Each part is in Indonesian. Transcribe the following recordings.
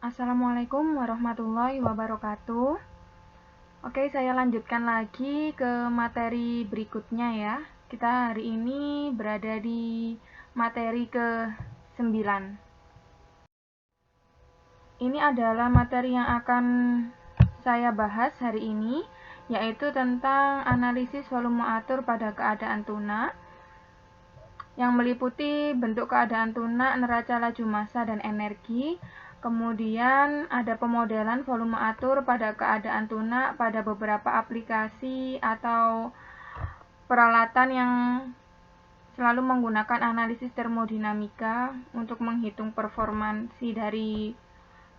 Assalamualaikum warahmatullahi wabarakatuh. Oke, saya lanjutkan lagi ke materi berikutnya ya. Kita hari ini berada di materi ke-9. Ini adalah materi yang akan saya bahas hari ini, yaitu tentang analisis volume atur pada keadaan tuna, yang meliputi bentuk keadaan tuna, neraca laju massa dan energi. Kemudian ada pemodelan volume atur pada keadaan tuna pada beberapa aplikasi atau peralatan yang selalu menggunakan analisis termodinamika untuk menghitung performansi dari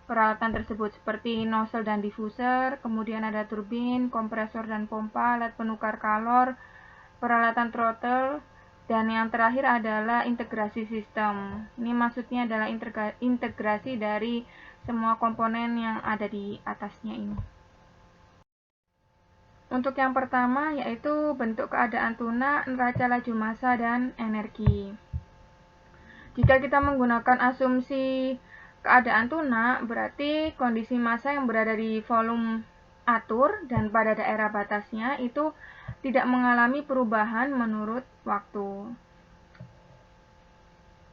peralatan tersebut, seperti nozzle dan diffuser, kemudian ada turbin, kompresor dan pompa, alat penukar kalor, peralatan throttle, dan yang terakhir adalah integrasi sistem. Ini maksudnya adalah integrasi dari semua komponen yang ada di atasnya ini. Untuk yang pertama yaitu bentuk keadaan tuna, neraca laju massa dan energi. Jika kita menggunakan asumsi keadaan tuna, berarti kondisi massa yang berada di volume atur dan pada daerah batasnya itu tidak mengalami perubahan menurut waktu.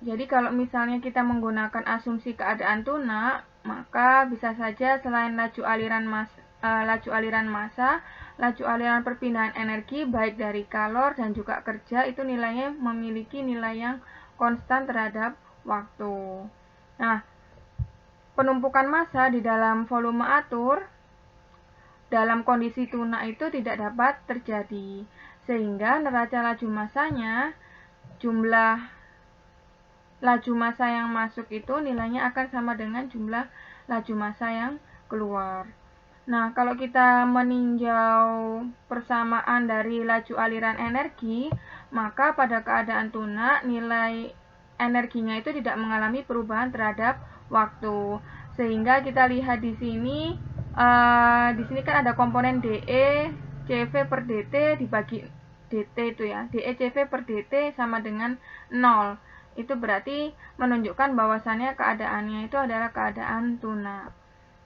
Jadi kalau misalnya kita menggunakan asumsi keadaan tuna, maka bisa saja selain laju aliran massa, laju aliran perpindahan energi baik dari kalor dan juga kerja itu nilainya memiliki nilai yang konstan terhadap waktu. Nah, penumpukan massa di dalam volume atur dalam kondisi tuna itu tidak dapat terjadi, sehingga neraca laju massanya, jumlah laju massa yang masuk itu nilainya akan sama dengan jumlah laju massa yang keluar. Nah, kalau kita meninjau persamaan dari laju aliran energi, maka pada keadaan tuna nilai energinya itu tidak mengalami perubahan terhadap waktu. Sehingga kita lihat di sini kan ada komponen DE CV per DT dibagi DT itu ya. DE CV per DT sama dengan 0. Itu berarti menunjukkan bahwasannya keadaannya itu adalah keadaan tuna.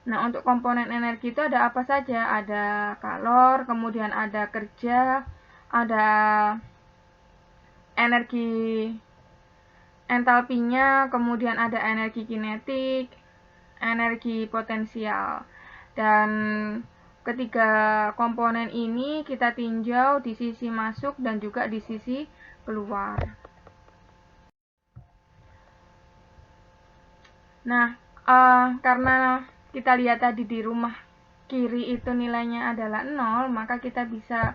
Nah, untuk komponen energi itu ada apa saja? Ada kalor, kemudian ada kerja, ada energi entalpinya, kemudian ada energi kinetik, energi potensial. Dan ketiga komponen ini kita tinjau di sisi masuk dan juga di sisi keluar. Nah, karena kita lihat tadi di rumah kiri itu nilainya adalah 0, maka kita bisa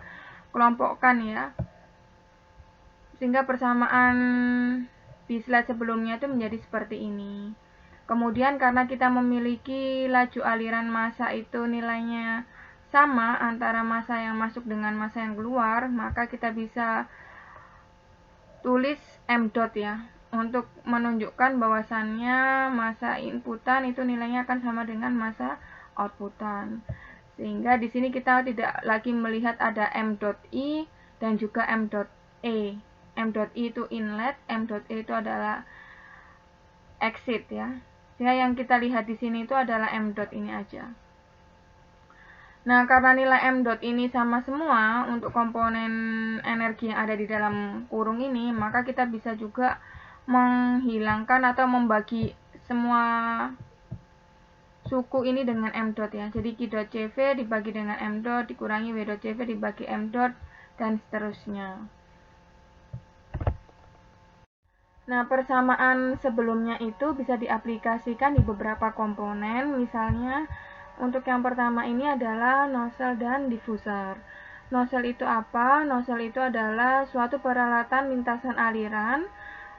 kelompokkan ya. Sehingga persamaan di slide sebelumnya itu menjadi seperti ini. Kemudian karena kita memiliki laju aliran massa itu nilainya sama antara massa yang masuk dengan massa yang keluar, maka kita bisa tulis m dot ya, untuk menunjukkan bahwasannya massa inputan itu nilainya akan sama dengan massa outputan. Sehingga di sini kita tidak lagi melihat ada m.i dan juga m.e. m.i itu inlet, m.e itu adalah exit ya. Sehingga yang kita lihat di sini itu adalah m dot ini aja. Nah, karena nilai m dot ini sama semua untuk komponen energi yang ada di dalam kurung ini, maka kita bisa juga menghilangkan atau membagi semua suku ini dengan m dot ya. Jadi q dot cv dibagi dengan m dot dikurangi w dot cv dibagi m dot dan seterusnya. Nah, persamaan sebelumnya itu bisa diaplikasikan di beberapa komponen. Misalnya, untuk yang pertama ini adalah nozzle dan diffuser. Nozzle itu apa? Nozzle itu adalah suatu peralatan lintasan aliran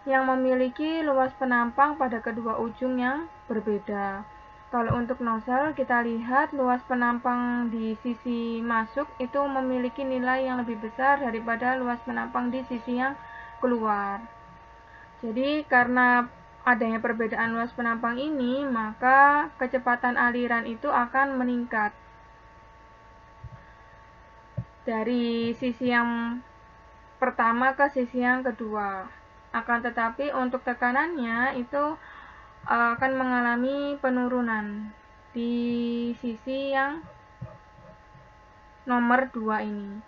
yang memiliki luas penampang pada kedua ujung yang berbeda. Kalau untuk nozzle, kita lihat luas penampang di sisi masuk itu memiliki nilai yang lebih besar daripada luas penampang di sisi yang keluar. Jadi karena adanya perbedaan luas penampang ini, maka kecepatan aliran itu akan meningkat dari sisi yang pertama ke sisi yang kedua. Akan tetapi untuk tekanannya itu akan mengalami penurunan di sisi yang nomor 2 ini.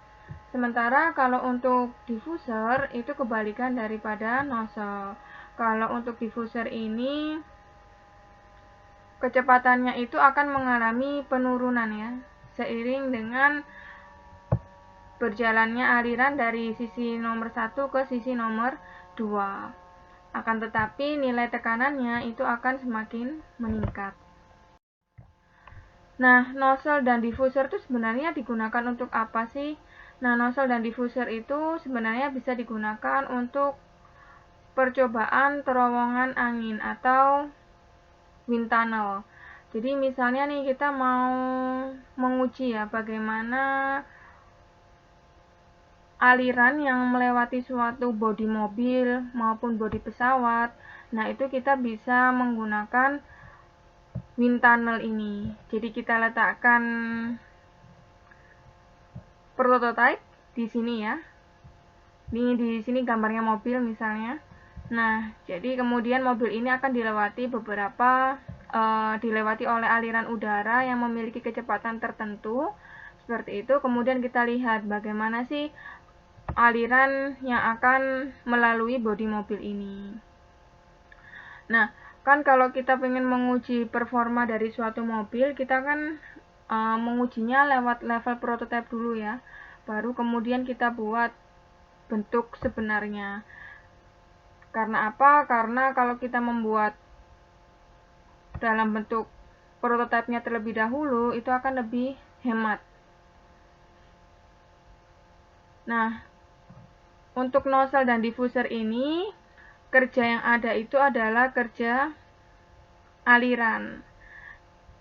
Sementara kalau untuk diffuser itu kebalikan daripada nozzle. Kalau untuk diffuser ini kecepatannya itu akan mengalami penurunan ya, seiring dengan berjalannya aliran dari sisi nomor 1 ke sisi nomor 2. Akan tetapi nilai tekanannya itu akan semakin meningkat. Nah, nozzle dan diffuser itu sebenarnya digunakan untuk apa sih? Nah, nozzle dan diffuser itu sebenarnya bisa digunakan untuk percobaan terowongan angin atau wind tunnel. Jadi misalnya nih kita mau menguji ya bagaimana aliran yang melewati suatu bodi mobil maupun bodi pesawat. Nah, itu kita bisa menggunakan wind tunnel ini. Jadi kita letakkan prototype di sini ya. Ini di sini gambarnya mobil misalnya. Nah, jadi kemudian mobil ini akan dilewati oleh aliran udara yang memiliki kecepatan tertentu. Seperti itu. Kemudian kita lihat bagaimana sih aliran yang akan melalui bodi mobil ini. Nah, kan kalau kita ingin menguji performa dari suatu mobil, kita kan mengujinya lewat level prototype dulu ya. Baru kemudian kita buat bentuk sebenarnya. Karena apa? Karena kalau kita membuat dalam bentuk prototipenya terlebih dahulu, itu akan lebih hemat. Nah, untuk nozzle dan diffuser ini, kerja yang ada itu adalah kerja aliran.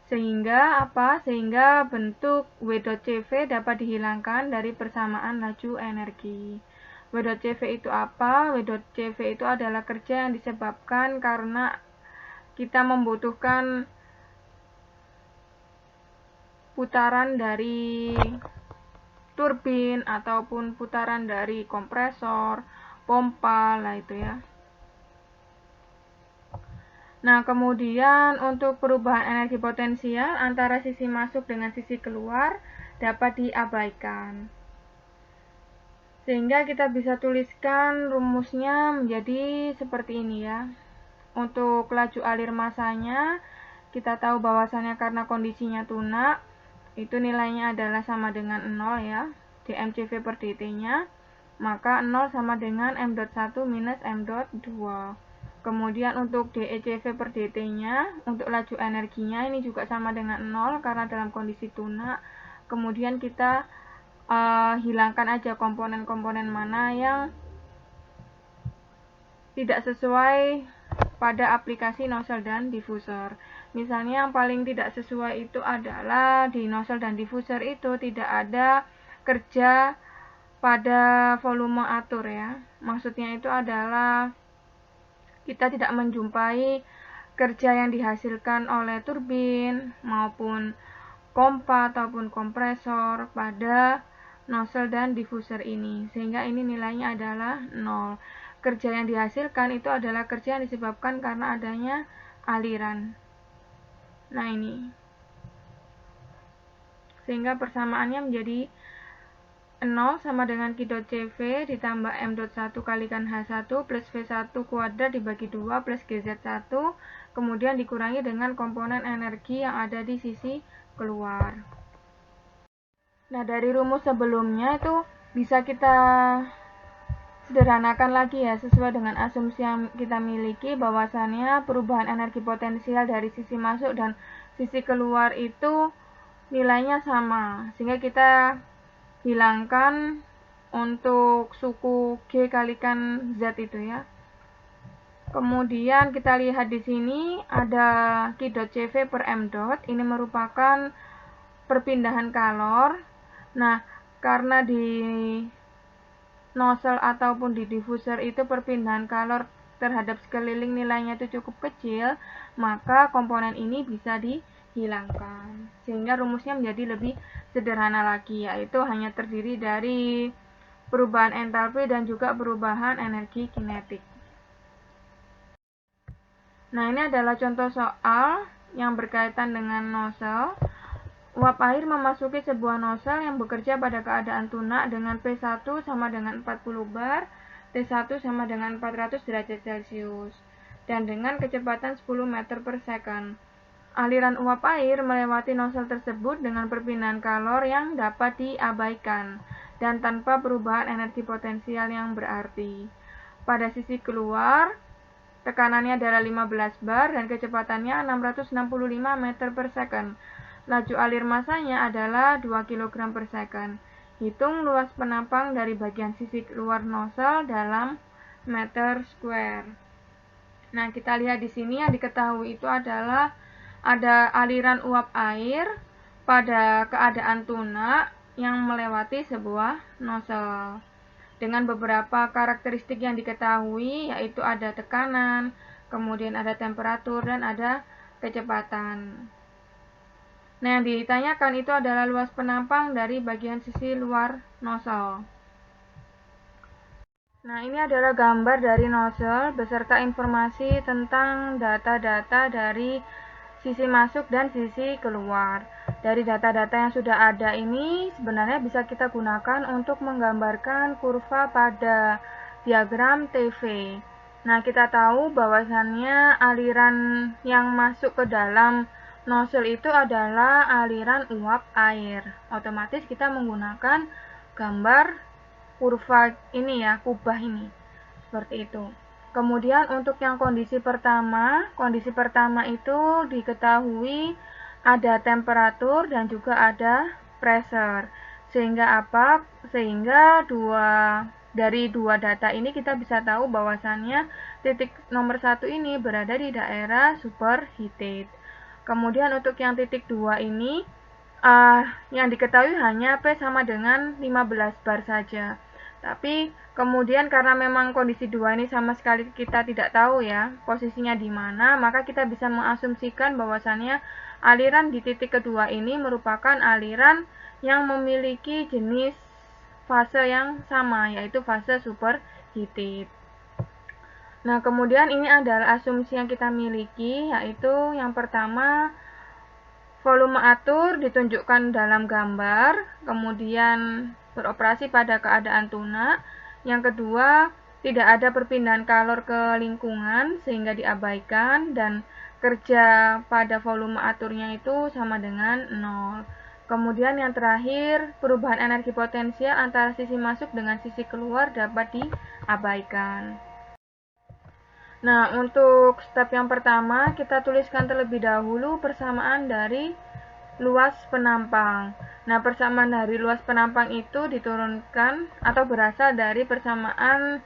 Sehingga apa? Sehingga bentuk W.CV dapat dihilangkan dari persamaan laju energi. W.CV itu apa? W.CV itu adalah kerja yang disebabkan karena kita membutuhkan putaran dari turbin ataupun putaran dari kompresor, pompa lah itu ya. Nah, kemudian untuk perubahan energi potensial antara sisi masuk dengan sisi keluar dapat diabaikan. Sehingga kita bisa tuliskan rumusnya menjadi seperti ini ya. Untuk laju alir masanya, kita tahu bahwasannya karena kondisinya tunak, itu nilainya adalah sama dengan 0 ya, dmCV per dt-nya, maka 0 sama dengan m.1 minus m.2. Kemudian untuk dECV per dt-nya, untuk laju energinya ini juga sama dengan 0 karena dalam kondisi tunak. Kemudian kita hilangkan aja komponen-komponen mana yang tidak sesuai pada aplikasi nozzle dan diffuser. Misalnya yang paling tidak sesuai itu adalah di nozzle dan diffuser itu tidak ada kerja pada volume atur ya. Maksudnya itu adalah kita tidak menjumpai kerja yang dihasilkan oleh turbin maupun pompa ataupun kompresor pada nozzle dan diffuser ini, sehingga ini nilainya adalah 0. Kerja yang dihasilkan itu adalah kerja yang disebabkan karena adanya aliran. Nah, ini. Sehingga persamaannya menjadi 0 sama dengan Q.CV ditambah M.1 kalikan H1 plus V1 kuadrat dibagi 2 plus GZ1, kemudian dikurangi dengan komponen energi yang ada di sisi keluar. Nah, dari rumus sebelumnya itu bisa kita sederhanakan lagi ya, sesuai dengan asumsi yang kita miliki bahwasannya perubahan energi potensial dari sisi masuk dan sisi keluar itu nilainya sama, sehingga kita hilangkan untuk suku G kalikan Z itu ya. Kemudian kita lihat di sini ada Q.CV per M. Ini merupakan perpindahan kalor. Nah, karena di nozzle ataupun di diffuser itu perpindahan kalor terhadap sekeliling nilainya itu cukup kecil, maka komponen ini bisa dihilangkan. Sehingga rumusnya menjadi lebih sederhana lagi, yaitu hanya terdiri dari perubahan entalpi dan juga perubahan energi kinetik. Nah, ini adalah contoh soal yang berkaitan dengan nozzle. Uap air memasuki sebuah nozzle yang bekerja pada keadaan tunak dengan P1 sama dengan 40 bar, T1 sama dengan 400 derajat Celcius, dan dengan kecepatan 10 meter per second. Aliran uap air melewati nozzle tersebut dengan perpindahan kalor yang dapat diabaikan dan tanpa perubahan energi potensial yang berarti. Pada sisi keluar, tekanannya adalah 15 bar dan kecepatannya 665 meter per second. Laju alir masanya adalah 2 kg per second. Hitung luas penampang dari bagian sisi luar nozzle dalam meter square. Nah, kita lihat di sini yang diketahui itu adalah ada aliran uap air pada keadaan tunak yang melewati sebuah nozzle. Dengan beberapa karakteristik yang diketahui, yaitu ada tekanan, kemudian ada temperatur, dan ada kecepatan. Nah, yang ditanyakan itu adalah luas penampang dari bagian sisi luar nozzle. Nah, ini adalah gambar dari nozzle beserta informasi tentang data-data dari sisi masuk dan sisi keluar. Dari data-data yang sudah ada ini sebenarnya bisa kita gunakan untuk menggambarkan kurva pada diagram TV. Nah, kita tahu bahwasannya aliran yang masuk ke dalam nozzle itu adalah aliran uap air. Otomatis kita menggunakan gambar kurva ini ya, kubah ini. Seperti itu. Kemudian untuk yang kondisi pertama itu diketahui ada temperatur dan juga ada pressure. Sehingga apa? Sehingga dari dua data ini kita bisa tahu bahwasannya titik nomor 1 ini berada di daerah superheated. Kemudian untuk yang titik 2 ini yang diketahui hanya P sama dengan 15 bar saja. Tapi kemudian karena memang kondisi 2 ini sama sekali kita tidak tahu ya posisinya di mana, maka kita bisa mengasumsikan bahwasannya aliran di titik kedua ini merupakan aliran yang memiliki jenis fase yang sama, yaitu fase superheated. Nah, kemudian ini adalah asumsi yang kita miliki, yaitu yang pertama, volume atur ditunjukkan dalam gambar, kemudian beroperasi pada keadaan tunak. Yang kedua, tidak ada perpindahan kalor ke lingkungan sehingga diabaikan, dan kerja pada volume aturnya itu sama dengan 0. Kemudian yang terakhir, perubahan energi potensial antara sisi masuk dengan sisi keluar dapat diabaikan. Nah, untuk step yang pertama, kita tuliskan terlebih dahulu persamaan dari luas penampang. Nah, persamaan dari luas penampang itu diturunkan atau berasal dari persamaan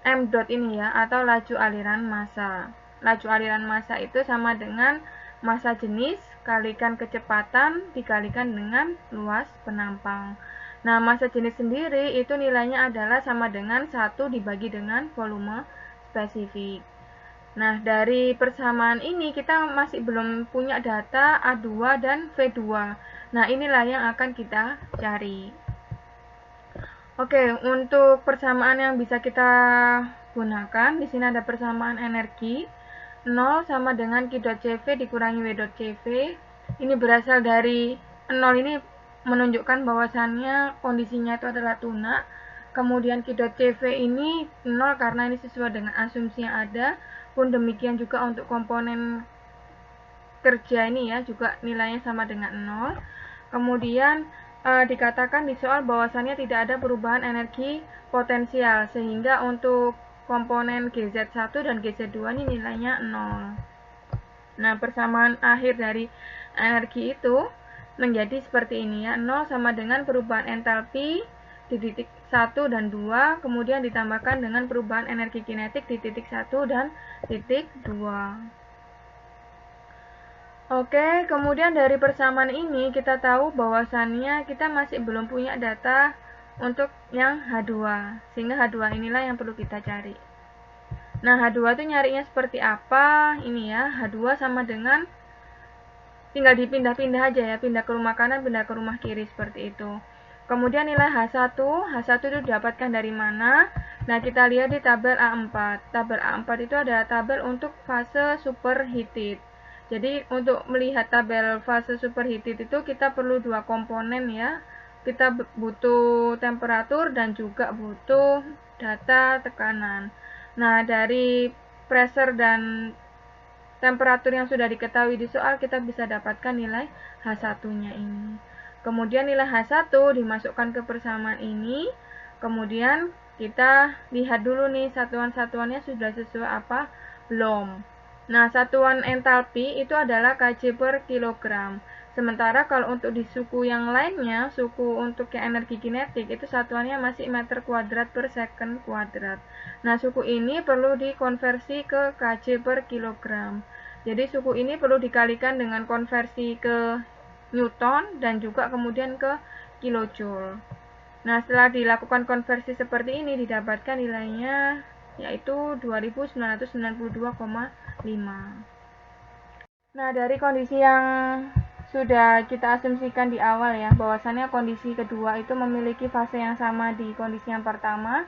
M dot ini ya, atau laju aliran massa. Laju aliran massa itu sama dengan massa jenis kalikan kecepatan dikalikan dengan luas penampang. Nah, massa jenis sendiri itu nilainya adalah sama dengan 1 dibagi dengan volume spesifik. Nah, dari persamaan ini kita masih belum punya data A2 dan V2. Nah, inilah yang akan kita cari. Oke, untuk persamaan yang bisa kita gunakan, di sini ada persamaan energi 0 sama dengan Q.CV dikurangi W.CV. Ini berasal dari 0 ini menunjukkan bahwasannya kondisinya itu adalah tunak. Kemudian Q.CV ini 0 karena ini sesuai dengan asumsi yang ada. Pun demikian juga untuk komponen kerja ini ya, juga nilainya sama dengan 0. Kemudian dikatakan di soal bahwasannya tidak ada perubahan energi potensial, sehingga untuk komponen GZ1 dan GZ2 ini nilainya 0. Nah, persamaan akhir dari energi itu menjadi seperti ini ya, 0 sama dengan perubahan entalpi di titik 1 dan 2, kemudian ditambahkan dengan perubahan energi kinetik di titik 1 dan titik 2. Oke, kemudian dari persamaan ini kita tahu bahwasannya kita masih belum punya data untuk yang H2, sehingga H2 inilah yang perlu kita cari. Nah, H2 itu nyarinya seperti apa? Ini ya, H2 sama dengan tinggal dipindah-pindah aja ya, pindah ke rumah kanan, pindah ke rumah kiri seperti itu. Kemudian nilai H1 itu didapatkan dari mana? Nah, kita lihat di tabel A4. Tabel A4 itu adalah tabel untuk fase superheated. Jadi, untuk melihat tabel fase superheated itu kita perlu dua komponen ya. Kita butuh temperatur dan juga butuh data tekanan. Nah, dari pressure dan temperatur yang sudah diketahui di soal, kita bisa dapatkan nilai H1-nya ini. Kemudian nilai H1 dimasukkan ke persamaan ini. Kemudian kita lihat dulu nih satuan-satuannya sudah sesuai apa? Belum. Nah, satuan entalpi itu adalah kJ per kilogram. Sementara kalau untuk di suku yang lainnya, suku untuk yang energi kinetik, itu satuannya masih meter kuadrat per second kuadrat. Nah, suku ini perlu dikonversi ke kJ per kilogram. Jadi, suku ini perlu dikalikan dengan konversi ke Newton dan juga kemudian ke kilojoule. Nah, setelah dilakukan konversi seperti ini, didapatkan nilainya yaitu 2992,5. Nah, dari kondisi yang sudah kita asumsikan di awal ya, bahwasannya kondisi kedua itu memiliki fase yang sama di kondisi yang pertama,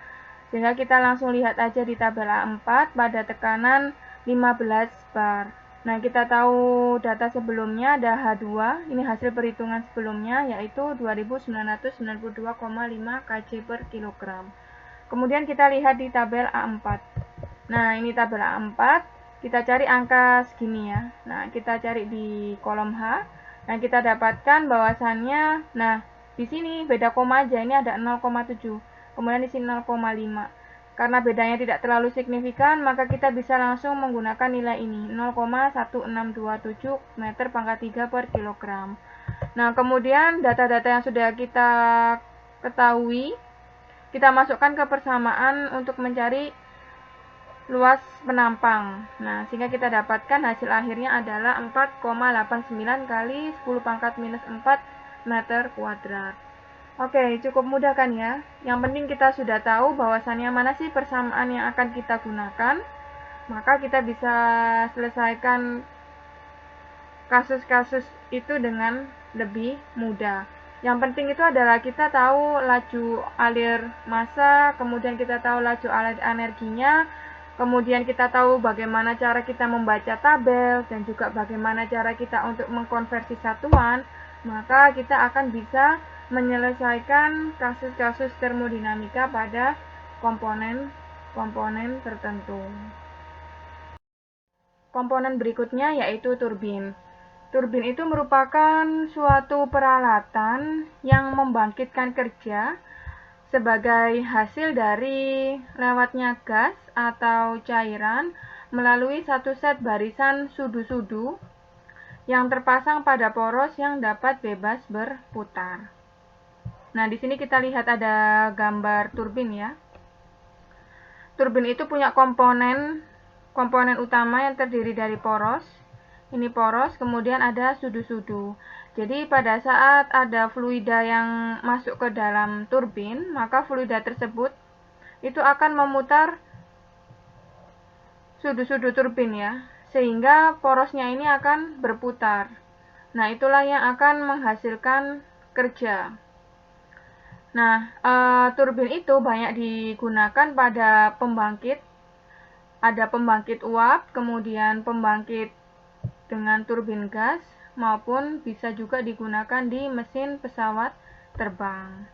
sehingga kita langsung lihat aja di tabel A4 pada tekanan 15 bar. Nah, kita tahu data sebelumnya ada H2, ini hasil perhitungan sebelumnya, yaitu 2992,5 kJ per kilogram. Kemudian kita lihat di tabel A4. Nah, ini tabel A4. Kita cari angka segini ya. Nah, kita cari di kolom H. Nah, kita dapatkan bahwasannya, nah, di sini beda koma aja, ini ada 0,7. Kemudian di sini 0,5. Karena bedanya tidak terlalu signifikan, maka kita bisa langsung menggunakan nilai ini, 0,1627 meter pangkat 3 per kilogram. Nah, kemudian data-data yang sudah kita ketahui, kita masukkan ke persamaan untuk mencari luas penampang. Nah, sehingga kita dapatkan hasil akhirnya adalah 4,89 kali 10 pangkat minus 4 meter kuadrat. Oke, cukup mudah kan ya? Yang penting kita sudah tahu bahwasannya mana sih persamaan yang akan kita gunakan, maka kita bisa selesaikan kasus-kasus itu dengan lebih mudah. Yang penting itu adalah kita tahu laju alir massa, kemudian kita tahu laju alir energinya, kemudian kita tahu bagaimana cara kita membaca tabel, dan juga bagaimana cara kita untuk mengkonversi satuan, maka kita akan bisa menyelesaikan kasus-kasus termodinamika pada komponen tertentu. Komponen berikutnya yaitu turbin. Turbin itu merupakan suatu peralatan yang membangkitkan kerja sebagai hasil dari lewatnya gas atau cairan melalui satu set barisan sudu-sudu yang terpasang pada poros yang dapat bebas berputar. Nah, di sini kita lihat ada gambar turbin ya. Turbin itu punya komponen utama yang terdiri dari poros. Ini poros, kemudian ada sudu-sudu. Jadi pada saat ada fluida yang masuk ke dalam turbin, maka fluida tersebut itu akan memutar sudu-sudu turbin ya, sehingga porosnya ini akan berputar. Nah, itulah yang akan menghasilkan kerja. Nah, turbin itu banyak digunakan pada pembangkit. Ada pembangkit uap, kemudian pembangkit dengan turbin gas, maupun bisa juga digunakan di mesin pesawat terbang.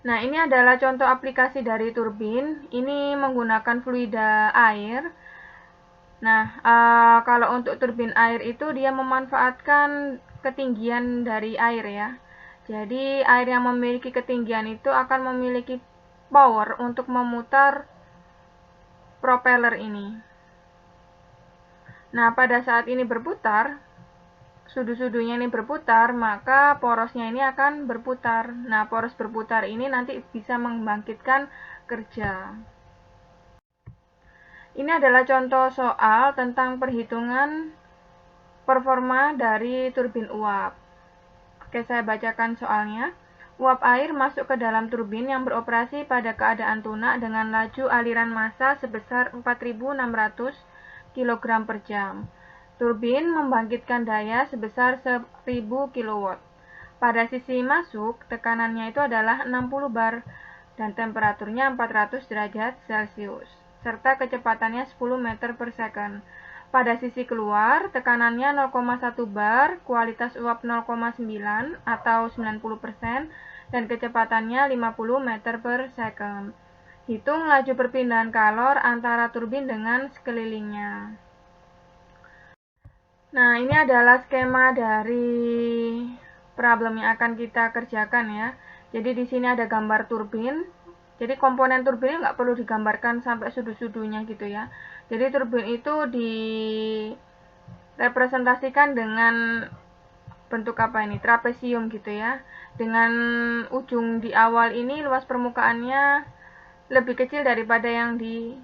Nah, ini adalah contoh aplikasi dari turbin. Ini menggunakan fluida air. Nah, kalau untuk turbin air itu dia memanfaatkan ketinggian dari air ya. Jadi, air yang memiliki ketinggian itu akan memiliki power untuk memutar propeller ini. Nah, pada saat ini berputar, sudu-sudunya ini berputar, maka porosnya ini akan berputar. Nah, poros berputar ini nanti bisa membangkitkan kerja. Ini adalah contoh soal tentang perhitungan performa dari turbin uap. Oke, saya bacakan soalnya. Uap air masuk ke dalam turbin yang beroperasi pada keadaan tunak dengan laju aliran massa sebesar 4.600 kg per jam. Turbin membangkitkan daya sebesar 1000 kW. Pada sisi masuk, tekanannya itu adalah 60 bar dan temperaturnya 400 derajat Celcius, serta kecepatannya 10 meter per second. Pada sisi keluar, tekanannya 0,1 bar, kualitas uap 0,9 atau 90%, dan kecepatannya 50 meter per second. Hitung laju perpindahan kalor antara turbin dengan sekelilingnya. Nah, ini adalah skema dari problem yang akan kita kerjakan ya. Jadi di sini ada gambar turbin. Jadi komponen turbin nggak perlu digambarkan sampai sudut-sudutnya gitu ya. Jadi turbin itu direpresentasikan dengan bentuk apa ini? Trapesium gitu ya. Dengan ujung di awal ini luas permukaannya lebih kecil daripada yang di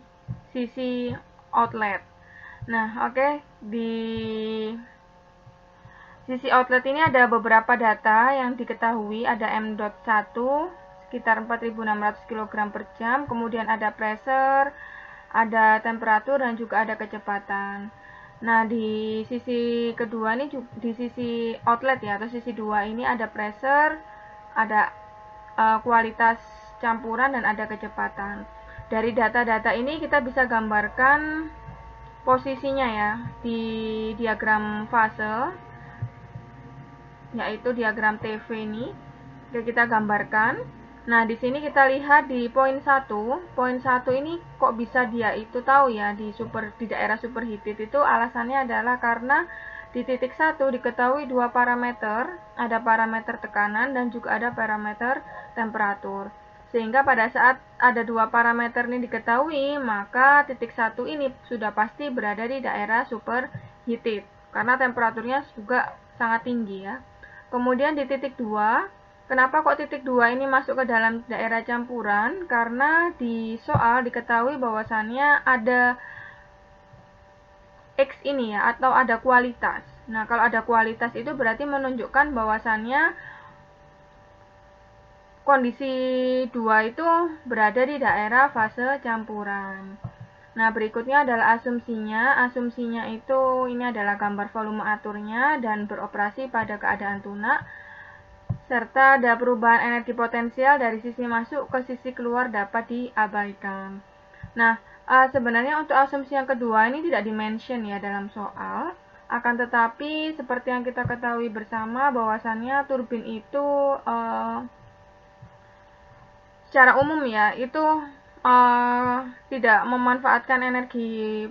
sisi outlet. Nah, oke, di sisi outlet ini ada beberapa data yang diketahui. Ada M.1 sekitar 4.600 kg per jam, kemudian ada pressure, ada temperatur, dan juga ada kecepatan. Nah, di sisi kedua ini, di sisi outlet ya, atau sisi 2 ini ada pressure, ada kualitas campuran, dan ada kecepatan. Dari data-data ini kita bisa gambarkan posisinya ya di diagram fase, yaitu diagram TV ini. Oke, kita gambarkan. Nah, di sini kita lihat di poin 1. Poin 1 ini kok bisa dia itu tahu ya di daerah superheated itu, alasannya adalah karena di titik 1 diketahui dua parameter, ada parameter tekanan dan juga ada parameter temperatur. Sehingga pada saat ada dua parameter ini diketahui, maka titik 1 ini sudah pasti berada di daerah superheated karena temperaturnya juga sangat tinggi ya. Kemudian di titik 2, kenapa kok titik 2 ini masuk ke dalam daerah campuran? Karena di soal diketahui bahwasannya ada X ini ya, atau ada kualitas. Nah, kalau ada kualitas itu berarti menunjukkan bahwasannya kondisi 2 itu berada di daerah fase campuran. Nah, berikutnya adalah asumsinya. Asumsinya itu ini adalah gambar volume aturnya dan beroperasi pada keadaan tunak, serta ada perubahan energi potensial dari sisi masuk ke sisi keluar dapat diabaikan. Nah, sebenarnya untuk asumsi yang kedua ini tidak dimention ya dalam soal. Akan tetapi seperti yang kita ketahui bersama bahwasannya turbin itu secara umum ya itu tidak memanfaatkan energi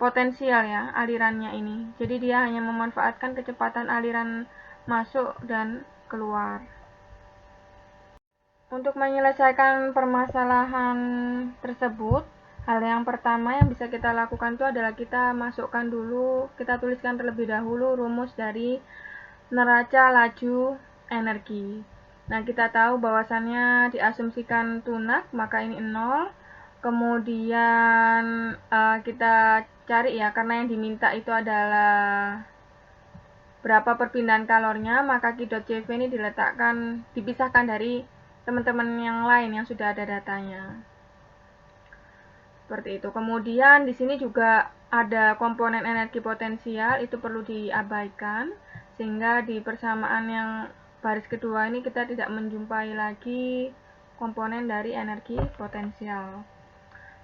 potensial ya alirannya ini. Jadi dia hanya memanfaatkan kecepatan aliran masuk dan keluar. Untuk menyelesaikan permasalahan tersebut, hal yang pertama yang bisa kita lakukan itu adalah kita tuliskan terlebih dahulu rumus dari neraca laju energi. Nah, kita tahu bahwasannya diasumsikan tunak, maka ini 0. Kemudian kita cari ya, karena yang diminta itu adalah berapa perpindahan kalornya, maka Q.CV ini dipisahkan dari teman-teman yang lain yang sudah ada datanya. Seperti itu. Kemudian di sini juga ada komponen energi potensial, itu perlu diabaikan, sehingga di persamaan yang baris kedua ini kita tidak menjumpai lagi komponen dari energi potensial.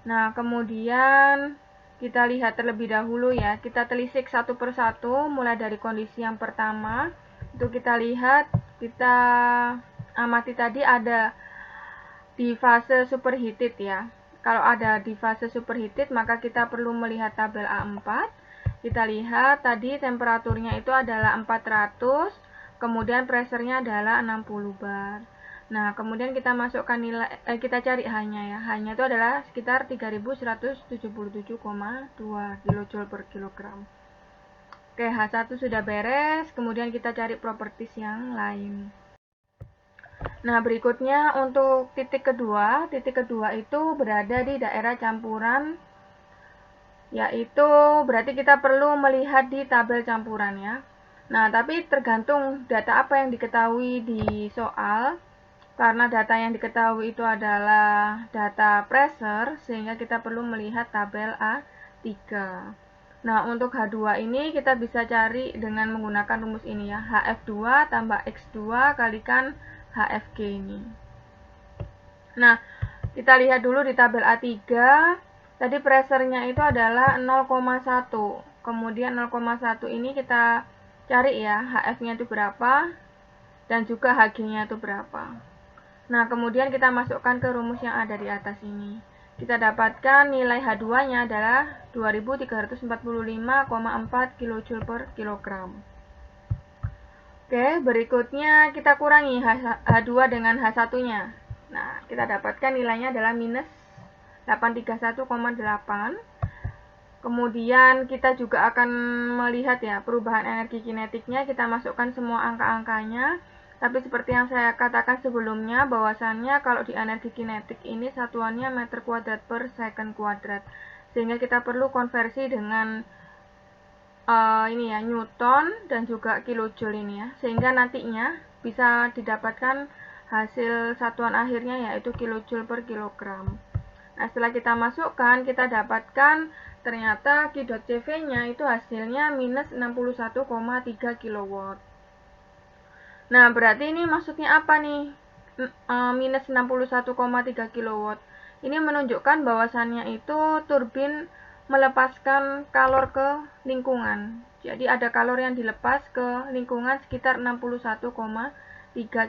Nah, kemudian kita lihat terlebih dahulu ya, kita telisik satu persatu mulai dari kondisi yang pertama. Itu kita lihat, kita amati tadi ada di fase superheated ya. Kalau ada di fase superheated, maka kita perlu melihat tabel A4. Kita lihat tadi temperaturnya itu adalah 400, kemudian pressure-nya adalah 60 bar. Nah, kemudian kita masukkan nilai, kita cari H-nya ya. H-nya itu adalah sekitar 3177,2 kJ per kilogram. Oke, H1 sudah beres, kemudian kita cari properties yang lain. Nah, berikutnya untuk titik kedua itu berada di daerah campuran, yaitu berarti kita perlu melihat di tabel campuran ya. Nah, tapi tergantung data apa yang diketahui di soal. Karena data yang diketahui itu adalah data pressure, sehingga kita perlu melihat tabel A3. Nah, untuk H2 ini kita bisa cari dengan menggunakan rumus ini ya. HF2 tambah X2 kalikan HFG ini. Nah, kita lihat dulu di tabel A3, tadi pressure-nya itu adalah 0,1. Kemudian 0,1 ini kita cari ya, HF-nya itu berapa, dan juga Hg-nya itu berapa. Nah, kemudian kita masukkan ke rumus yang ada di atas ini. Kita dapatkan nilai H2-nya adalah 2345,4 kJ per kilogram. Oke, berikutnya kita kurangi H2 dengan H1-nya. Nah, kita dapatkan nilainya adalah minus 831,8. Kemudian kita juga akan melihat ya perubahan energi kinetiknya, kita masukkan semua angka-angkanya. Tapi seperti yang saya katakan sebelumnya, bahwasannya kalau di energi kinetik ini satuannya meter kuadrat per second kuadrat. Sehingga kita perlu konversi dengan ini ya, Newton dan juga kilojoule ini ya. Sehingga nantinya bisa didapatkan hasil satuan akhirnya yaitu kilojoule per kilogram. Nah, setelah kita masukkan, kita dapatkan ternyata Q.CV-nya itu hasilnya minus 61,3 kW. Nah, berarti ini maksudnya apa nih? Minus 61,3 kW. Ini menunjukkan bahwasannya itu turbin melepaskan kalor ke lingkungan. Jadi ada kalor yang dilepas ke lingkungan sekitar 61,3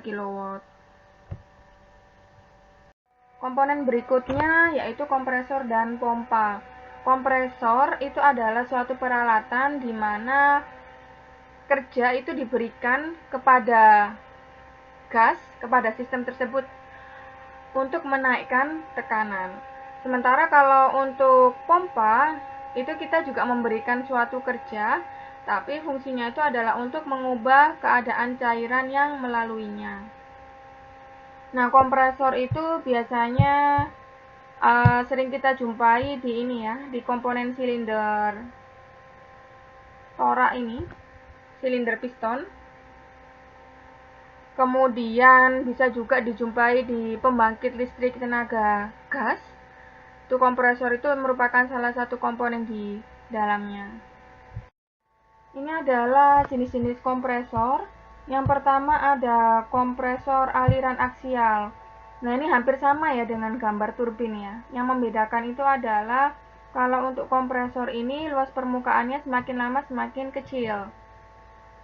kW. Komponen berikutnya yaitu kompresor dan pompa. Kompresor itu adalah suatu peralatan di mana kerja itu diberikan kepada gas, kepada sistem tersebut untuk menaikkan tekanan. Sementara kalau untuk pompa, itu kita juga memberikan suatu kerja, tapi fungsinya itu adalah untuk mengubah keadaan cairan yang melaluinya. Nah, kompresor itu biasanya sering kita jumpai di ini ya, di komponen silinder torak ini, silinder piston. Kemudian bisa juga dijumpai di pembangkit listrik tenaga gas. Itu kompresor itu merupakan salah satu komponen di dalamnya. Ini adalah jenis-jenis kompresor. Yang pertama ada kompresor aliran aksial. Nah, ini hampir sama ya dengan gambar turbin ya. Yang membedakan itu adalah kalau untuk kompresor ini luas permukaannya semakin lama semakin kecil.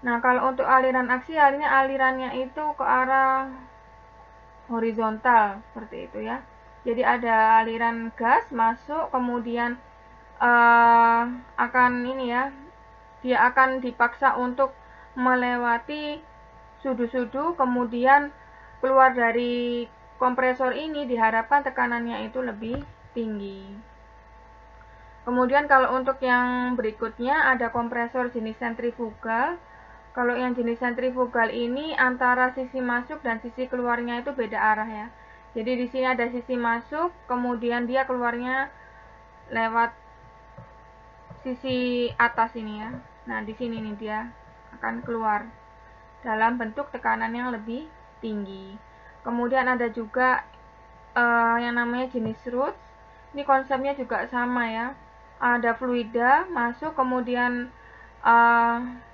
Nah, kalau untuk aliran aksial ini alirannya itu ke arah horizontal seperti itu ya. Jadi ada aliran gas masuk, kemudian akan ini ya, dia akan dipaksa untuk melewati sudu-sudu, kemudian keluar dari kompresor ini diharapkan tekanannya itu lebih tinggi. Kemudian kalau untuk yang berikutnya ada kompresor jenis sentrifugal. Kalau yang jenis sentrifugal ini antara sisi masuk dan sisi keluarnya itu beda arah ya. Jadi di sini ada sisi masuk, kemudian dia keluarnya lewat sisi atas ini ya. Nah, di sini nih dia akan keluar dalam bentuk tekanan yang lebih tinggi. Kemudian ada juga yang namanya jenis Roots. Ini konsepnya juga sama ya. Ada fluida masuk, kemudian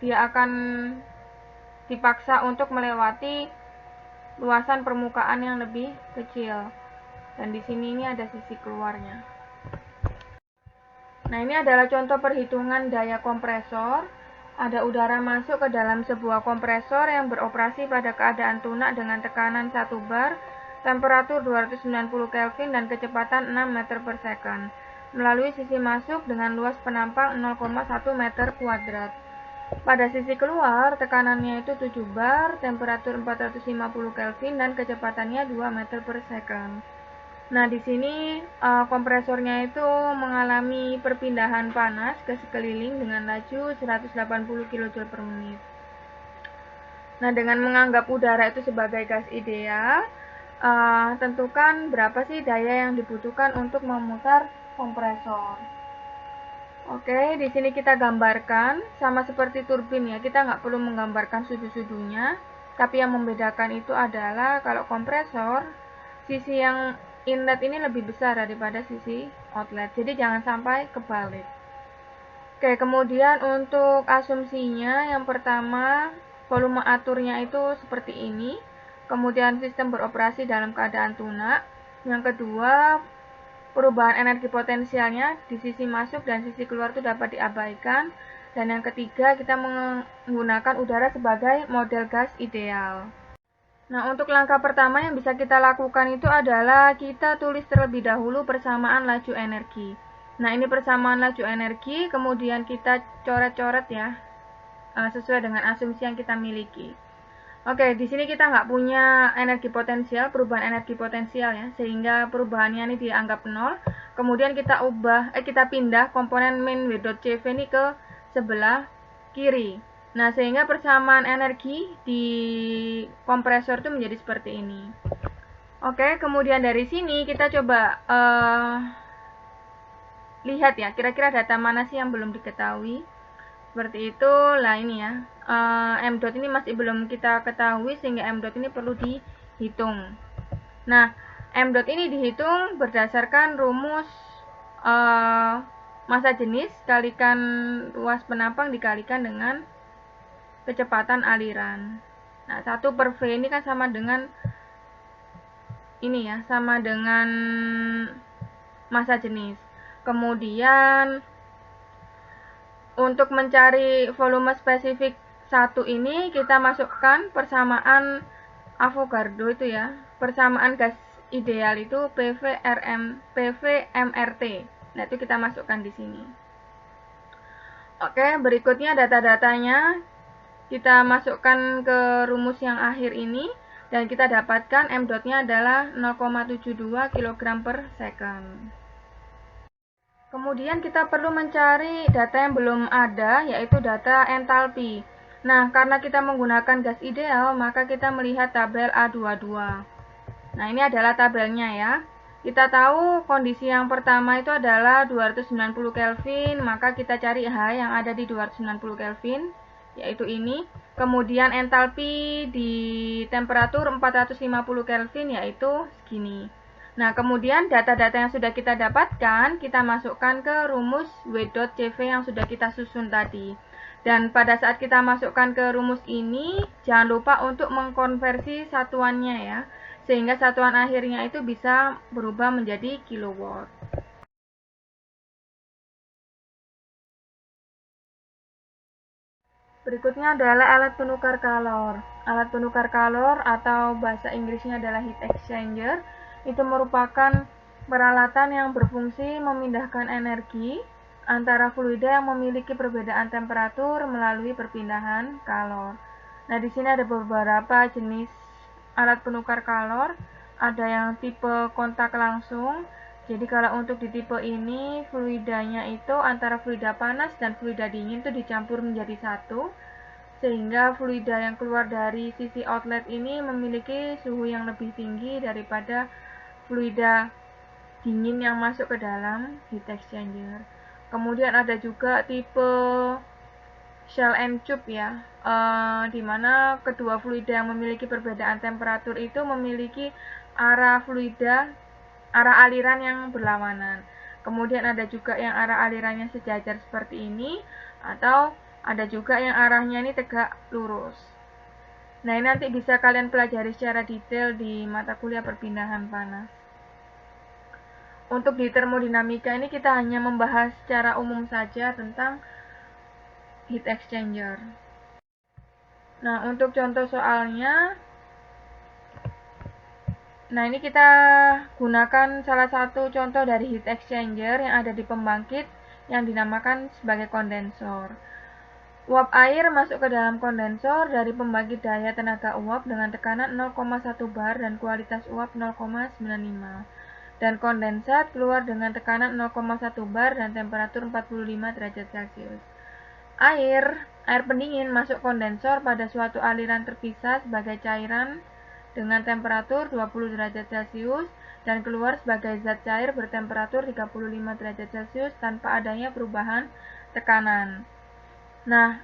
dia akan dipaksa untuk melewati luasan permukaan yang lebih kecil. Dan di sini ini ada sisi keluarnya. Nah, ini adalah contoh perhitungan daya kompresor. Ada udara masuk ke dalam sebuah kompresor yang beroperasi pada keadaan tunak dengan tekanan 1 bar, temperatur 290 Kelvin dan kecepatan 6 meter per second. Melalui sisi masuk dengan luas penampang 0,1 meter kuadrat. Pada sisi keluar, tekanannya itu 7 bar, temperatur 450 Kelvin dan kecepatannya 2 meter per second. Nah, di sini kompresornya itu mengalami perpindahan panas ke sekeliling dengan laju 180 kJ per menit. Nah, dengan menganggap udara itu sebagai gas ideal, tentukan berapa sih daya yang dibutuhkan untuk memutar kompresor. Oke, di sini kita gambarkan sama seperti turbin ya. Kita nggak perlu menggambarkan sudu-sudunya, tapi yang membedakan itu adalah kalau kompresor, sisi yang inlet ini lebih besar daripada sisi outlet. Jadi jangan sampai kebalik. Oke, kemudian untuk asumsinya, yang pertama volume aturnya itu seperti ini. Kemudian sistem beroperasi dalam keadaan tunak. Yang kedua, perubahan energi potensialnya di sisi masuk dan sisi keluar itu dapat diabaikan. Dan yang ketiga, kita menggunakan udara sebagai model gas ideal. Nah, untuk langkah pertama yang bisa kita lakukan itu adalah kita tulis terlebih dahulu persamaan laju energi. Nah, ini persamaan laju energi, kemudian kita coret-coret ya, sesuai dengan asumsi yang kita miliki. Oke, di sini kita nggak punya energi potensial, perubahan energi potensial ya, sehingga perubahannya ini dianggap 0. Kemudian kita pindah komponen min W.CV ini ke sebelah kiri. Nah, sehingga persamaan energi di kompresor itu menjadi seperti ini. Oke, kemudian dari sini kita coba lihat ya, kira-kira data mana sih yang belum diketahui. Seperti itu. Lah ini ya, M dot ini masih belum kita ketahui sehingga M dot ini perlu dihitung. Nah, M dot ini dihitung berdasarkan rumus massa jenis kalikan ruas penampang dikalikan dengan kecepatan aliran. Nah, 1/V ini kan sama dengan ini ya, sama dengan massa jenis. Kemudian untuk mencari volume spesifik 1 ini kita masukkan persamaan Avogadro itu ya. Persamaan gas ideal itu PV/MRT. Nah, itu kita masukkan di sini. Oke, berikutnya data-datanya kita masukkan ke rumus yang akhir ini dan kita dapatkan M dot-nya adalah 0,72 kg/second. Kemudian kita perlu mencari data yang belum ada, yaitu data entalpi. Nah, karena kita menggunakan gas ideal, maka kita melihat tabel A22. Nah, ini adalah tabelnya ya. Kita tahu kondisi yang pertama itu adalah 290 Kelvin, maka kita cari H yang ada di 290 Kelvin, yaitu ini. Kemudian entalpi di temperatur 450 Kelvin, yaitu segini. Nah, kemudian data-data yang sudah kita dapatkan, kita masukkan ke rumus W.CV yang sudah kita susun tadi. Dan pada saat kita masukkan ke rumus ini, jangan lupa untuk mengkonversi satuannya ya, sehingga satuan akhirnya itu bisa berubah menjadi kilowatt. Berikutnya adalah alat penukar kalor. Alat penukar kalor atau bahasa Inggrisnya adalah heat exchanger. Itu merupakan peralatan yang berfungsi memindahkan energi antara fluida yang memiliki perbedaan temperatur melalui perpindahan kalor. Nah, di sini ada beberapa jenis alat penukar kalor. Ada yang tipe kontak langsung. Jadi kalau untuk di tipe ini, fluidanya itu antara fluida panas dan fluida dingin itu dicampur menjadi satu, sehingga fluida yang keluar dari sisi outlet ini memiliki suhu yang lebih tinggi daripada fluida dingin yang masuk ke dalam heat exchanger. Kemudian ada juga tipe shell and tube ya, dimana kedua fluida yang memiliki perbedaan temperatur itu memiliki arah aliran yang berlawanan. Kemudian ada juga yang arah alirannya sejajar seperti ini, atau ada juga yang arahnya ini tegak lurus. Nah, ini nanti bisa kalian pelajari secara detail di mata kuliah perpindahan panas. Untuk di termodinamika ini kita hanya membahas secara umum saja tentang heat exchanger. Nah, untuk contoh soalnya, nah ini kita gunakan salah satu contoh dari heat exchanger yang ada di pembangkit yang dinamakan sebagai kondensor. Uap air masuk ke dalam kondensor dari pembangkit daya tenaga uap dengan tekanan 0,1 bar dan kualitas uap 0,95. Dan kondensat keluar dengan tekanan 0,1 bar dan temperatur 45 derajat Celcius. Air pendingin masuk kondensor pada suatu aliran terpisah sebagai cairan dengan temperatur 20 derajat Celcius dan keluar sebagai zat cair bertemperatur 35 derajat Celcius tanpa adanya perubahan tekanan. Nah,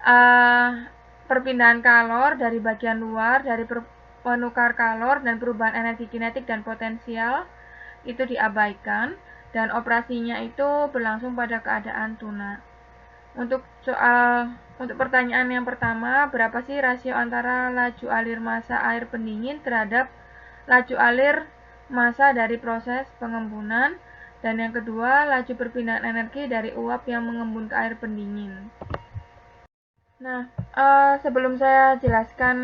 perpindahan kalor dari bagian luar dari penukar kalor dan perubahan energi kinetik dan potensial itu diabaikan dan operasinya itu berlangsung pada keadaan tuna. Untuk pertanyaan yang pertama, berapa sih rasio antara laju alir massa air pendingin terhadap laju alir massa dari proses pengembunan, dan yang kedua laju perpindahan energi dari uap yang mengembun ke air pendingin. Nah, sebelum saya jelaskan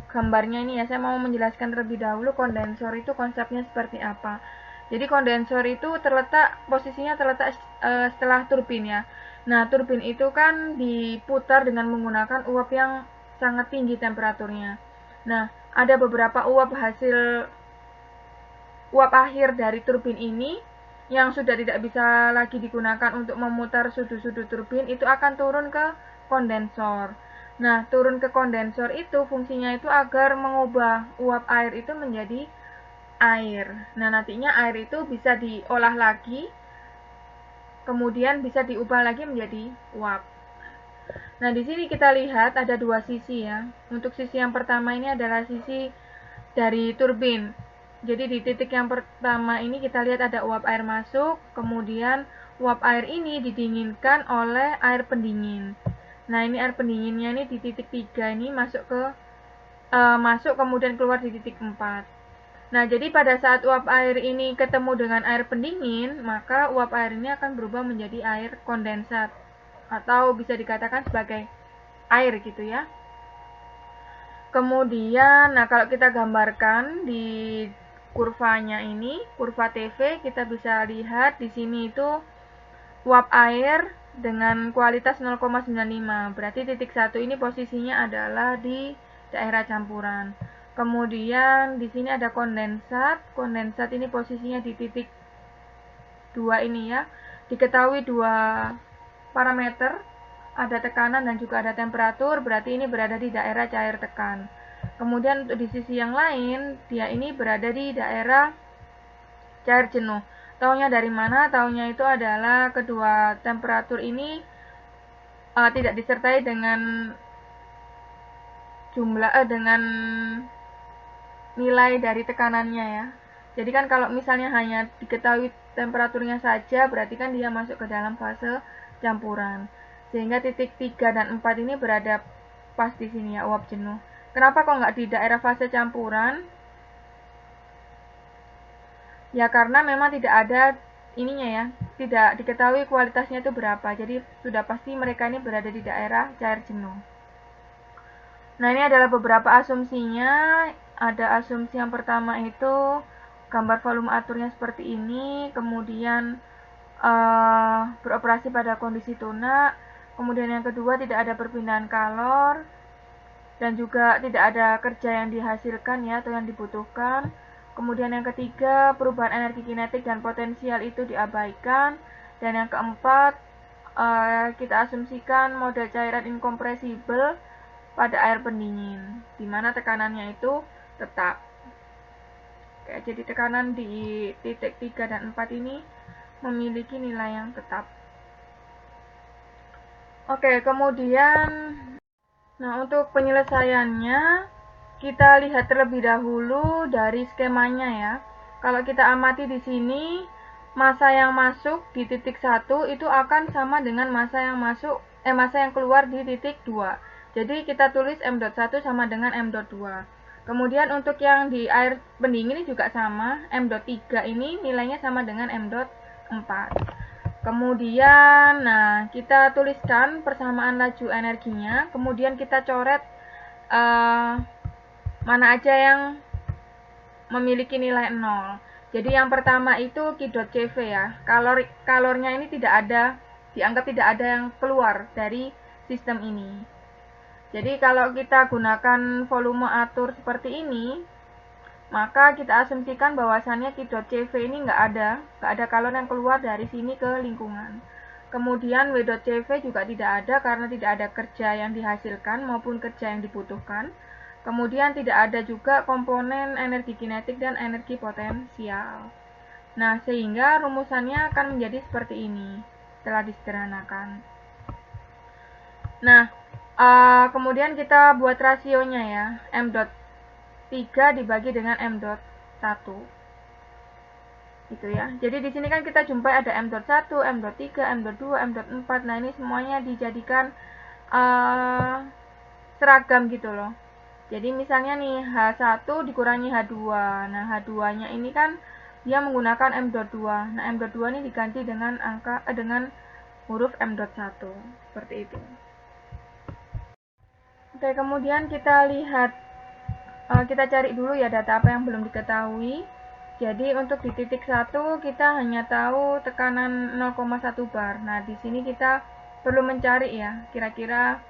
gambarnya ini ya, saya mau menjelaskan terlebih dahulu kondensor itu konsepnya seperti apa. Jadi kondensor itu posisinya terletak setelah turbin ya. Nah, turbin itu kan diputar dengan menggunakan uap yang sangat tinggi temperaturnya. Nah, ada beberapa uap akhir dari turbin ini yang sudah tidak bisa lagi digunakan untuk memutar sudut-sudut turbin itu akan turun ke kondensor. Nah, turun ke kondensor itu fungsinya itu agar mengubah uap air itu menjadi air. Nah, nantinya air itu bisa diolah lagi, kemudian bisa diubah lagi menjadi uap. Nah, di sini kita lihat ada dua sisi ya. Untuk sisi yang pertama ini adalah sisi dari turbin. Jadi di titik yang pertama ini kita lihat ada uap air masuk, kemudian uap air ini didinginkan oleh air pendingin. Nah, ini air pendinginnya ini di titik 3 ini masuk kemudian keluar di titik 4. Nah, jadi pada saat uap air ini ketemu dengan air pendingin, maka uap air ini akan berubah menjadi air kondensat atau bisa dikatakan sebagai air gitu ya. Kemudian, nah kalau kita gambarkan di kurvanya ini, kurva TV, kita bisa lihat di sini itu uap air dengan kualitas 0,95. Berarti titik 1 ini posisinya adalah di daerah campuran. Kemudian di sini ada kondensat. Kondensat ini posisinya di titik 2 ini ya. Diketahui dua parameter, ada tekanan dan juga ada temperatur, berarti ini berada di daerah cair tekan. Kemudian untuk di sisi yang lain, dia ini berada di daerah cair jenuh. Taunya dari mana? Taunya itu adalah kedua temperatur ini tidak disertai dengan dengan nilai dari tekanannya ya. Jadi kan kalau misalnya hanya diketahui temperaturnya saja, berarti kan dia masuk ke dalam fase campuran. Sehingga titik 3 dan 4 ini berada pas di sini ya, uap jenuh. Kenapa kok nggak di daerah fase campuran? Ya karena memang tidak ada ininya ya, tidak diketahui kualitasnya itu berapa. Jadi sudah pasti mereka ini berada di daerah cair jenuh. Nah, ini adalah beberapa asumsinya. Ada asumsi yang pertama itu gambar volume aturnya seperti ini, kemudian beroperasi pada kondisi tunak. Kemudian yang kedua tidak ada perpindahan kalor dan juga tidak ada kerja yang dihasilkan ya atau yang dibutuhkan. Kemudian yang ketiga, perubahan energi kinetik dan potensial itu diabaikan. Dan yang keempat, kita asumsikan model cairan inkompresibel pada air pendingin, di mana tekanannya itu tetap. Oke, jadi tekanan di titik 3 dan 4 ini memiliki nilai yang tetap. Oke, kemudian untuk penyelesaiannya kita lihat terlebih dahulu dari skemanya ya. Kalau kita amati di sini, massa yang masuk di titik 1 itu akan sama dengan massa yang keluar di titik 2. Jadi kita tulis M.1 sama dengan M.2. Kemudian untuk yang di air pendingin ini juga sama, M.3 ini nilainya sama dengan M.4. Kemudian, kita tuliskan persamaan laju energinya, kemudian kita coret mana aja yang memiliki nilai 0. Jadi yang pertama itu Q.CV ya. Kalornya ini dianggap tidak ada yang keluar dari sistem ini. Jadi kalau kita gunakan volume atur seperti ini, maka kita asumsikan bahwasannya Q.CV ini nggak ada kalor yang keluar dari sini ke lingkungan. Kemudian W.CV juga tidak ada karena tidak ada kerja yang dihasilkan maupun kerja yang dibutuhkan. Kemudian tidak ada juga komponen energi kinetik dan energi potensial. Nah, sehingga rumusannya akan menjadi seperti ini setelah disederhanakan. Nah, kemudian kita buat rasionya ya, M.3 dibagi dengan M.1. Gitu ya. Jadi di sini kan kita jumpai ada M.1, M.3, M.2, M.4. Nah, ini semuanya dijadikan seragam gitu loh. Jadi misalnya nih H1 dikurangi H2. Nah, H2-nya ini kan dia menggunakan M.2. Nah, M.2 ini diganti dengan dengan huruf M.1. Seperti itu. Oke, kemudian kita lihat kita cari dulu ya data apa yang belum diketahui. Jadi untuk di titik 1 kita hanya tahu tekanan 0,1 bar. Nah, di sini kita perlu mencari ya, kira-kira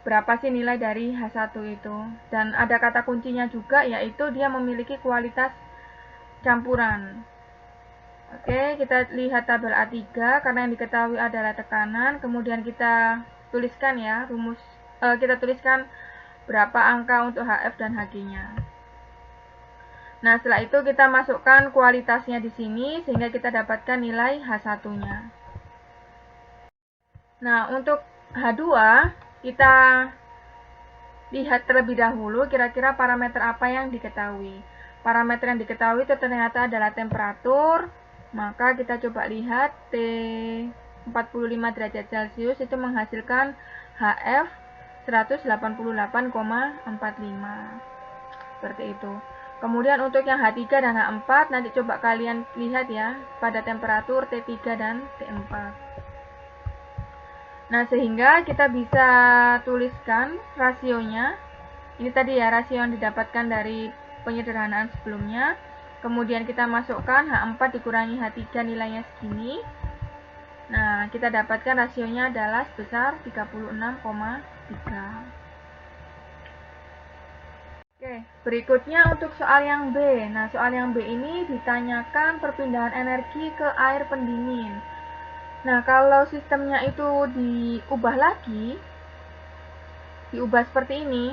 berapa sih nilai dari H1 itu. Dan ada kata kuncinya juga, yaitu dia memiliki kualitas campuran. Oke, kita lihat tabel A3 karena yang diketahui adalah tekanan. Kemudian kita tuliskan ya kita tuliskan berapa angka untuk HF dan HG-nya. Nah, setelah itu kita masukkan kualitasnya di sini sehingga kita dapatkan nilai H1-nya. Nah, untuk H2 kita lihat terlebih dahulu kira-kira parameter apa yang diketahui. Parameter yang diketahui itu ternyata adalah temperatur. Maka kita coba lihat T 45 derajat Celcius itu menghasilkan HF 188,45. Seperti itu. Kemudian untuk yang H3 dan H4 nanti coba kalian lihat ya pada temperatur T3 dan T4. Nah, sehingga kita bisa tuliskan rasionya. Ini tadi ya rasio yang didapatkan dari penyederhanaan sebelumnya. Kemudian kita masukkan H4 dikurangi H3 nilainya segini. Nah, kita dapatkan rasionya adalah sebesar 36,3. Oke, berikutnya untuk soal yang B. Nah, soal yang B ini ditanyakan perpindahan energi ke air pendingin. Nah, kalau sistemnya itu diubah seperti ini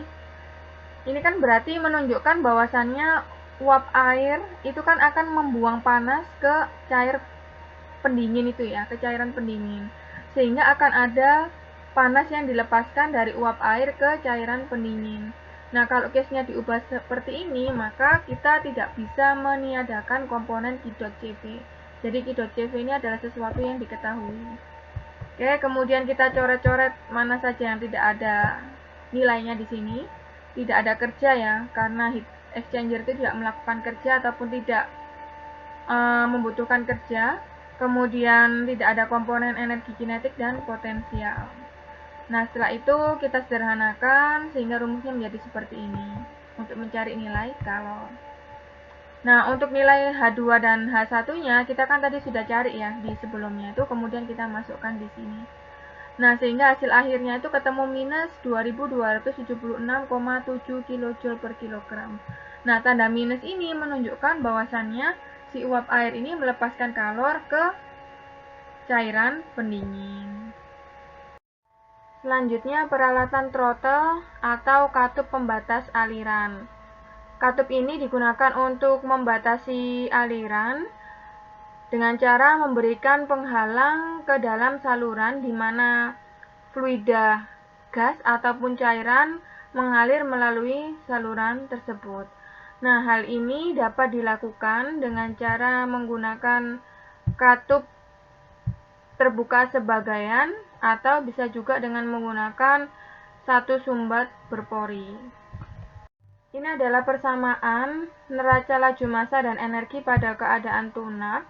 kan berarti menunjukkan bahwasannya uap air itu kan akan membuang panas ke cair pendingin itu ya, ke cairan pendingin. Sehingga akan ada panas yang dilepaskan dari uap air ke cairan pendingin. Nah, kalau case-nya diubah seperti ini, maka kita tidak bisa meniadakan komponen Q.Cv. Jadi Q.Cv ini adalah sesuatu yang diketahui. Oke, kemudian kita coret-coret mana saja yang tidak ada nilainya di sini. Tidak ada kerja ya, karena heat exchanger itu tidak melakukan kerja ataupun tidak membutuhkan kerja. Kemudian tidak ada komponen energi kinetik dan potensial. Nah, setelah itu kita sederhanakan sehingga rumusnya menjadi seperti ini untuk mencari nilai kalor. Nah, untuk nilai H2 dan H1-nya kita kan tadi sudah cari ya di sebelumnya itu, kemudian kita masukkan di sini. Nah, sehingga hasil akhirnya itu ketemu minus 2276,7 kJ per kilogram. Nah, tanda minus ini menunjukkan bahwasannya si uap air ini melepaskan kalor ke cairan pendingin. Selanjutnya peralatan throttle atau katup pembatas aliran. Katup ini digunakan untuk membatasi aliran dengan cara memberikan penghalang ke dalam saluran di mana fluida gas ataupun cairan mengalir melalui saluran tersebut. Nah, hal ini dapat dilakukan dengan cara menggunakan katup terbuka sebagaian atau bisa juga dengan menggunakan satu sumbat berpori. Ini adalah persamaan neraca laju massa dan energi pada keadaan tune-up.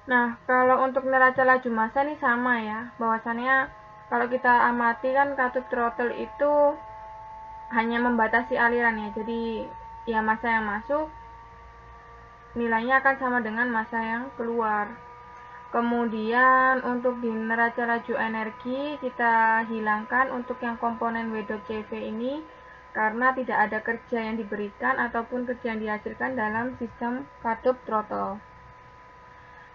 Nah, kalau untuk neraca laju massa ini sama ya, bahwasannya kalau kita amati kan katup throttle itu hanya membatasi aliran ya, jadi ya massa yang masuk nilainya akan sama dengan massa yang keluar. Kemudian untuk di neraca laju energi kita hilangkan untuk yang komponen W.Cv ini karena tidak ada kerja yang diberikan ataupun kerja yang dihasilkan dalam sistem katup throttle.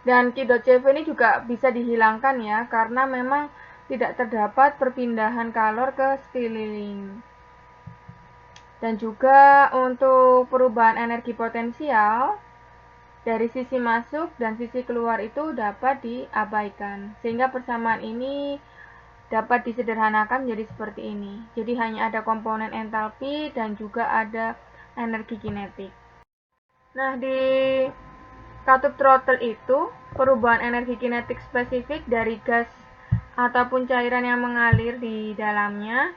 Dan Q.Cv ini juga bisa dihilangkan ya karena memang tidak terdapat perpindahan kalor ke sekeliling. Dan juga untuk perubahan energi potensial dari sisi masuk dan sisi keluar itu dapat diabaikan. Sehingga persamaan ini dapat disederhanakan menjadi seperti ini. Jadi hanya ada komponen entalpi dan juga ada energi kinetik. Nah, di katup throttle itu perubahan energi kinetik spesifik dari gas ataupun cairan yang mengalir di dalamnya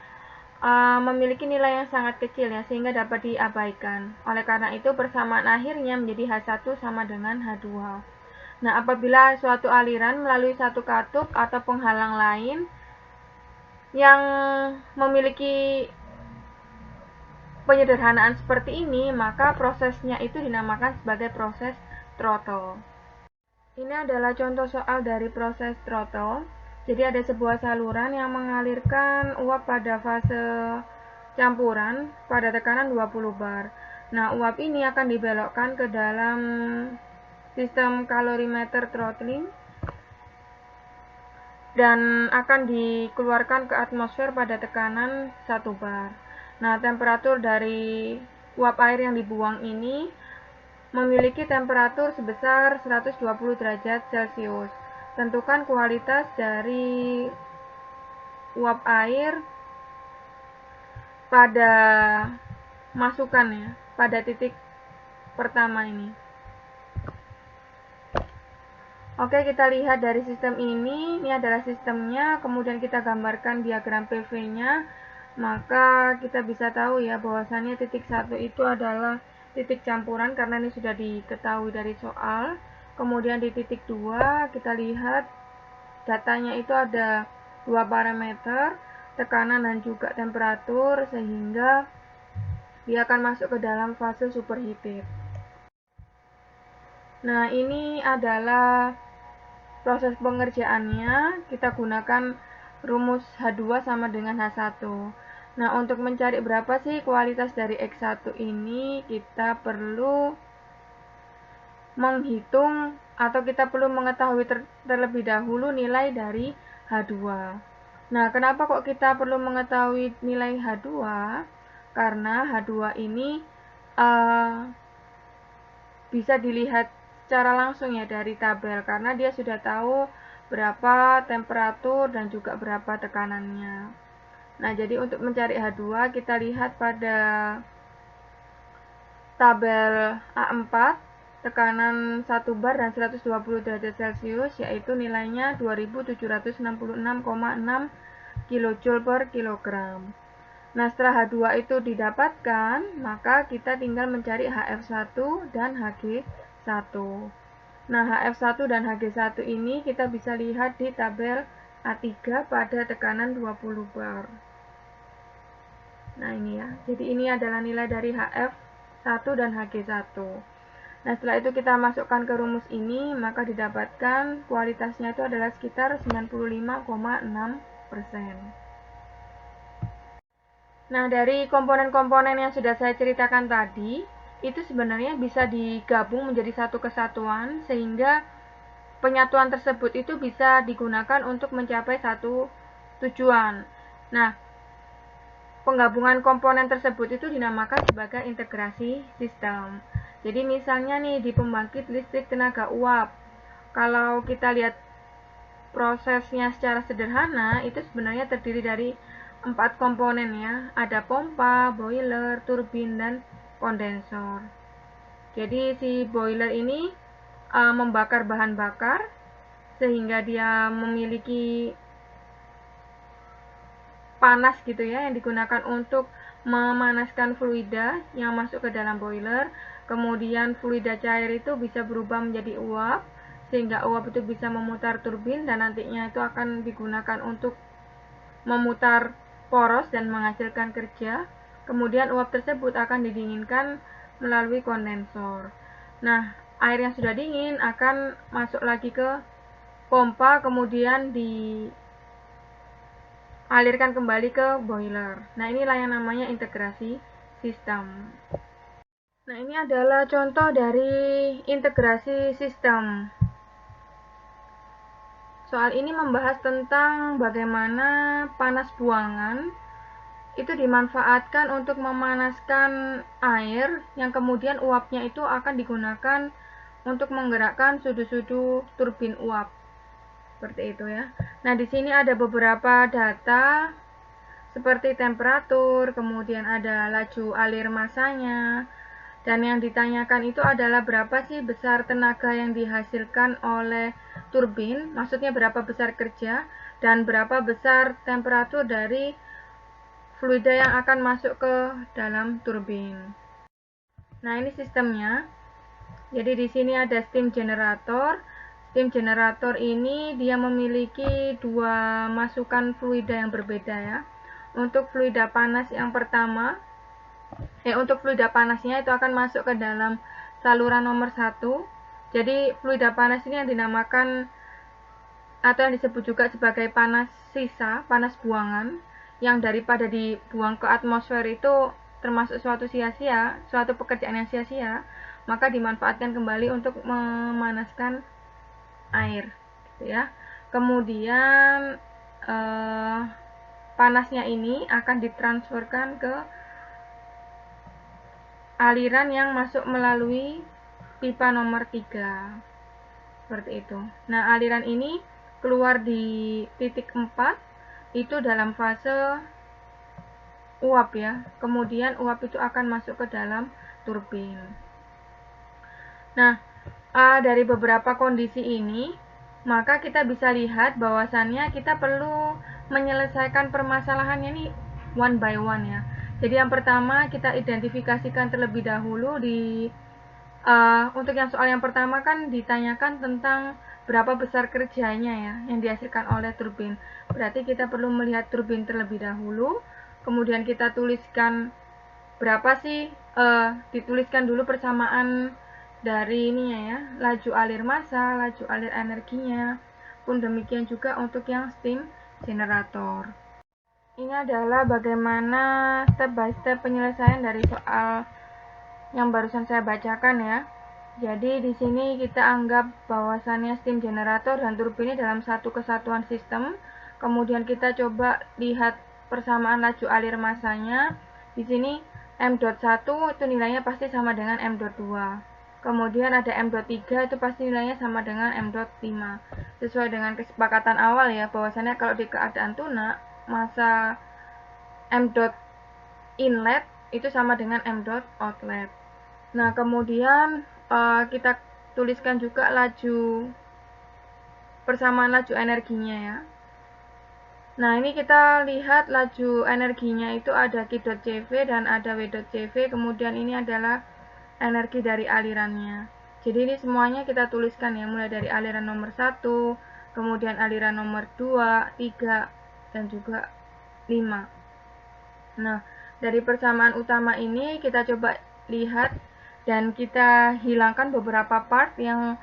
memiliki nilai yang sangat kecil ya, sehingga dapat diabaikan. Oleh karena itu, persamaan akhirnya menjadi H1 sama dengan H2. Nah, apabila suatu aliran melalui satu katup atau penghalang lain yang memiliki penyederhanaan seperti ini, maka prosesnya itu dinamakan sebagai proses throttle. Ini adalah contoh soal dari proses throttle. Jadi ada sebuah saluran yang mengalirkan uap pada fase campuran pada tekanan 20 bar. Nah, uap ini akan dibelokkan ke dalam sistem kalorimeter throttling dan akan dikeluarkan ke atmosfer pada tekanan 1 bar. Nah, temperatur dari uap air yang dibuang ini memiliki temperatur sebesar 120 derajat Celcius. Tentukan kualitas dari uap air pada masukannya, pada titik pertama ini. Oke, kita lihat dari sistem ini adalah sistemnya, kemudian kita gambarkan diagram PV-nya, maka kita bisa tahu ya bahwasannya titik 1 itu adalah titik campuran karena ini sudah diketahui dari soal. Kemudian di titik 2 kita lihat datanya itu ada 2 parameter, tekanan dan juga temperatur, sehingga dia akan masuk ke dalam fase superheated. Nah, ini adalah proses pengerjaannya. Kita gunakan rumus H2 sama dengan H1. Nah, untuk mencari berapa sih kualitas dari X1 ini, kita perlu menghitung atau kita perlu mengetahui terlebih dahulu nilai dari H2. Nah, kenapa kok kita perlu mengetahui nilai H2? Karena H2 ini bisa dilihat secara langsung ya dari tabel, karena dia sudah tahu berapa temperatur dan juga berapa tekanannya. Nah, jadi untuk mencari H2 kita lihat pada tabel A4, tekanan 1 bar dan 120 derajat Celcius, yaitu nilainya 2766,6 kJ per kilogram. Nah, setelah H2 itu didapatkan, maka kita tinggal mencari HF1 dan Hg1. Nah, HF1 dan Hg1 ini kita bisa lihat di tabel A3 pada tekanan 20 bar. Nah, ini ya. Jadi ini adalah nilai dari HF1 dan Hg1. Nah, setelah itu kita masukkan ke rumus ini, maka didapatkan kualitasnya itu adalah sekitar 95,6%. Nah, dari komponen-komponen yang sudah saya ceritakan tadi, itu sebenarnya bisa digabung menjadi satu kesatuan, sehingga penyatuan tersebut itu bisa digunakan untuk mencapai satu tujuan. Nah, penggabungan komponen tersebut itu dinamakan sebagai integrasi sistem. Jadi misalnya nih di pembangkit listrik tenaga uap, kalau kita lihat prosesnya secara sederhana, itu sebenarnya terdiri dari 4 komponen ya, ada pompa, boiler, turbin, dan kondensor. Jadi si boiler ini membakar bahan bakar sehingga dia memiliki panas gitu ya, yang digunakan untuk memanaskan fluida yang masuk ke dalam boiler. Kemudian fluida cair itu bisa berubah menjadi uap, sehingga uap itu bisa memutar turbin dan nantinya itu akan digunakan untuk memutar poros dan menghasilkan kerja. Kemudian uap tersebut akan didinginkan melalui kondensor. Nah, air yang sudah dingin akan masuk lagi ke pompa, kemudian dialirkan kembali ke boiler. Nah, inilah yang namanya integrasi sistem. Nah, ini adalah contoh dari integrasi sistem. Soal ini membahas tentang bagaimana panas buangan itu dimanfaatkan untuk memanaskan air yang kemudian uapnya itu akan digunakan untuk menggerakkan sudu-sudu turbin uap. Seperti itu ya. Nah, di sini ada beberapa data seperti temperatur, kemudian ada laju alir masanya, dan yang ditanyakan itu adalah berapa sih besar tenaga yang dihasilkan oleh turbin, maksudnya berapa besar kerja, dan berapa besar temperatur dari fluida yang akan masuk ke dalam turbin. Nah, ini sistemnya. Jadi di sini ada steam generator. Steam generator ini dia memiliki dua masukan fluida yang berbeda ya. Untuk fluida panas yang pertama, untuk fluida panasnya itu akan masuk ke dalam saluran nomor 1. Jadi fluida panas ini yang dinamakan atau yang disebut juga sebagai panas sisa, panas buangan, yang daripada dibuang ke atmosfer itu termasuk suatu sia-sia, suatu pekerjaan yang sia-sia, maka dimanfaatkan kembali untuk memanaskan air, gitu ya. Kemudian panasnya ini akan ditransferkan ke aliran yang masuk melalui pipa nomor 3. Seperti itu. Nah, aliran ini keluar di titik 4 itu dalam fase uap ya. Kemudian uap itu akan masuk ke dalam turbin. Nah, dari beberapa kondisi ini, maka kita bisa lihat bahwasannya kita perlu menyelesaikan permasalahannya ini one by one ya. Jadi yang pertama kita identifikasikan terlebih dahulu untuk yang soal yang pertama kan ditanyakan tentang berapa besar kerjanya ya yang dihasilkan oleh turbin. Berarti kita perlu melihat turbin terlebih dahulu, kemudian kita tuliskan berapa sih, dituliskan dulu persamaan dari ininya ya, laju alir massa, laju alir energinya. Pun demikian juga untuk yang steam generator. Ini adalah bagaimana step by step penyelesaian dari soal yang barusan saya bacakan ya. Jadi di sini kita anggap bahwasannya steam generator dan turbin ini dalam satu kesatuan sistem. Kemudian kita coba lihat persamaan laju alir massanya. Di sini M.1 itu nilainya pasti sama dengan M.2. Kemudian ada M.3 itu pasti nilainya sama dengan M.5. Sesuai dengan kesepakatan awal ya, bahwasannya kalau di keadaan tunak, massa M.inlet itu sama dengan M.outlet. Nah, kemudian kita tuliskan juga persamaan laju energinya ya. Nah, ini kita lihat laju energinya itu ada Q.CV dan ada W.CV, kemudian ini adalah energi dari alirannya. Jadi ini semuanya kita tuliskan ya, mulai dari aliran nomor 1, kemudian aliran nomor 2, 3, dan juga 5. Nah, dari persamaan utama ini kita coba lihat dan kita hilangkan beberapa part yang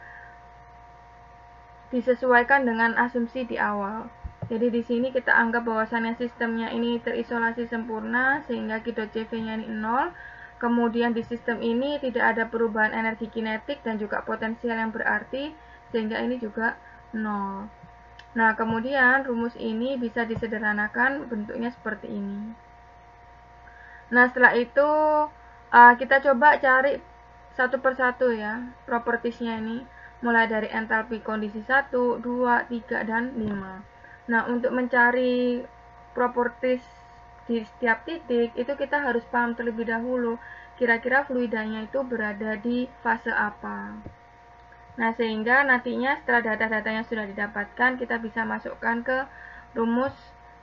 disesuaikan dengan asumsi di awal. Jadi di sini kita anggap bahwasannya sistemnya ini terisolasi sempurna sehingga Q.CV-nya ini 0. Kemudian di sistem ini tidak ada perubahan energi kinetik dan juga potensial yang berarti sehingga ini juga 0. Nah, kemudian rumus ini bisa disederhanakan bentuknya seperti ini. Nah, setelah itu kita coba cari satu persatu ya propertiesnya ini, mulai dari entalpi kondisi 1, 2, 3, dan 5. Nah, untuk mencari properties di setiap titik itu kita harus paham terlebih dahulu kira-kira fluidanya itu berada di fase apa. Nah, sehingga nantinya setelah data-datanya sudah didapatkan, kita bisa masukkan ke rumus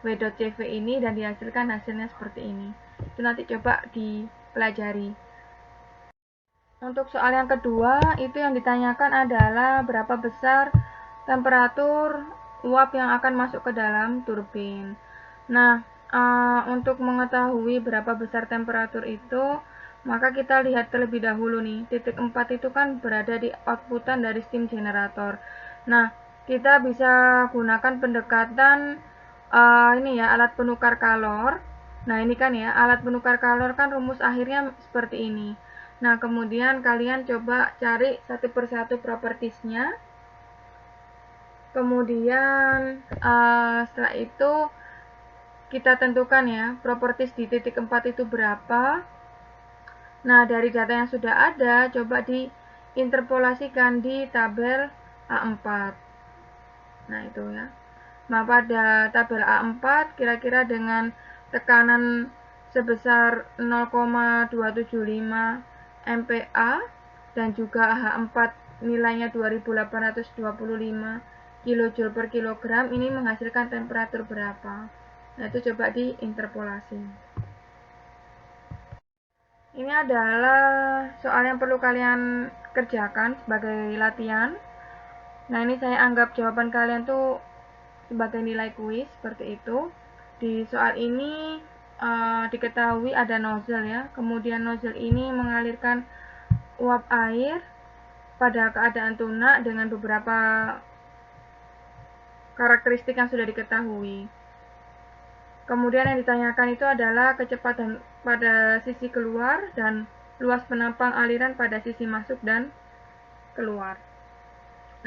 W.CV ini dan dihasilkan hasilnya seperti ini. Itu nanti coba dipelajari. Untuk soal yang kedua, itu yang ditanyakan adalah berapa besar temperatur uap yang akan masuk ke dalam turbin. Nah, untuk mengetahui berapa besar temperatur itu, maka kita lihat terlebih dahulu nih, titik 4 itu kan berada di outputan dari steam generator. Nah, kita bisa gunakan pendekatan ini ya, alat penukar kalor. Nah, ini kan ya, alat penukar kalor kan rumus akhirnya seperti ini. Nah, kemudian kalian coba cari satu persatu propertiesnya. Kemudian setelah itu kita tentukan ya, properties di titik 4 itu berapa. Nah, dari data yang sudah ada, coba diinterpolasikan di tabel A4. Nah, itu ya. Nah, pada tabel A4, kira-kira dengan tekanan sebesar 0,275 MPa dan juga H4 nilainya 2825 kJ per kilogram, ini menghasilkan temperatur berapa. Nah, itu coba diinterpolasi. Ini adalah soal yang perlu kalian kerjakan sebagai latihan. Nah, ini saya anggap jawaban kalian tuh sebagai nilai kuis, seperti itu. Di soal ini diketahui ada nozzle ya, kemudian nozzle ini mengalirkan uap air pada keadaan tunak dengan beberapa karakteristik yang sudah diketahui. Kemudian yang ditanyakan itu adalah kecepatan pada sisi keluar dan luas penampang aliran pada sisi masuk dan keluar.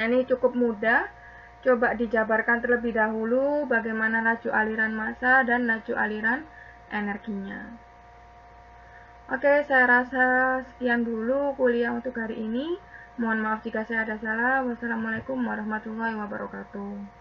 Nah, ini cukup mudah. Coba dijabarkan terlebih dahulu bagaimana laju aliran massa dan laju aliran energinya. Oke, saya rasa sekian dulu kuliah untuk hari ini. Mohon maaf jika saya ada salah. Wassalamualaikum warahmatullahi wabarakatuh.